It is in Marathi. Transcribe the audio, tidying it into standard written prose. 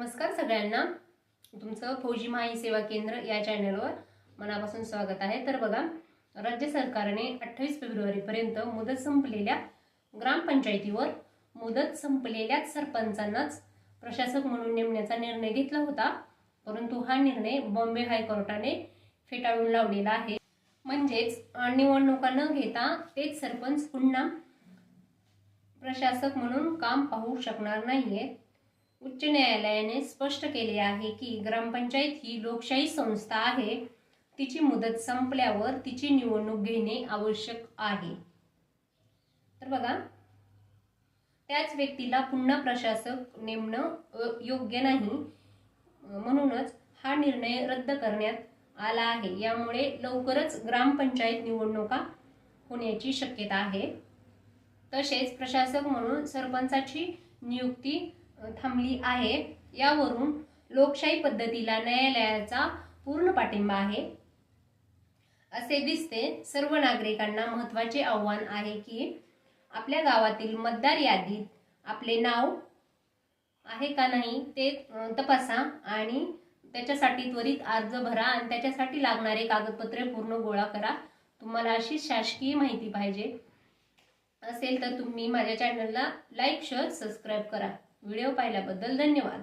नमस्कार सगळ्यांना, तुमचं फौजी माहिती सेवा केंद्र या चॅनलवर मनापासून स्वागत आहे। तर बघा, राज्य सरकारने 28 फेब्रुवारीपर्यंत मुदत संपलेल्या ग्रामपंचायतीवर मुदत संपलेल्या सरपंचांनाच प्रशासक म्हणून नेमण्याचा निर्णय घेतला होता, परंतु हा निर्णय बॉम्बे हायकोर्टाने फेटाळून लावलेला आहे। म्हणजेच निवडणुका न घेता तेच सरपंच पुन्हा प्रशासक म्हणून काम पाहू शकणार नाहीये। उच्च न्यायालयाने स्पष्ट केले आहे की ग्रामपंचायत ही लोकशाही संस्था आहे, तिची मुदत संपल्यावर तिची निवडणूक घेणे आवश्यक आहे। तर बघा, त्याच व्यक्तीला पुन्हा प्रशासक नेमणं योग्य नाही, म्हणूनच हा निर्णय रद्द करण्यात आला आहे। यामुळे लवकरच ग्रामपंचायत निवडणुका होण्याची शक्यता आहे। तसेच प्रशासक म्हणून सरपंचाची नियुक्ती थांबली आहे। यावरून लोकशाही पद्धतीला न्यायालयाचा पूर्ण पाठिंबा आहे असे दिसते। सर्व नागरिकांना महत्त्वाचे आव्हान आहे की आपल्या गावातील मतदार यादीत आपले नाव आहे का नाही ते तपासा आणि त्याच्यासाठी त्वरित अर्ज भरा आणि त्याच्यासाठी लागणारे कागदपत्रे पूर्ण गोळा करा। तुम्हाला अशी शासकीय माहिती पाहिजे असेल तर तुम्ही माझ्या चॅनलला लाईक, शेअर, सबस्क्राइब करा। व्हिडिओ पाहिल्याबद्दल धन्यवाद।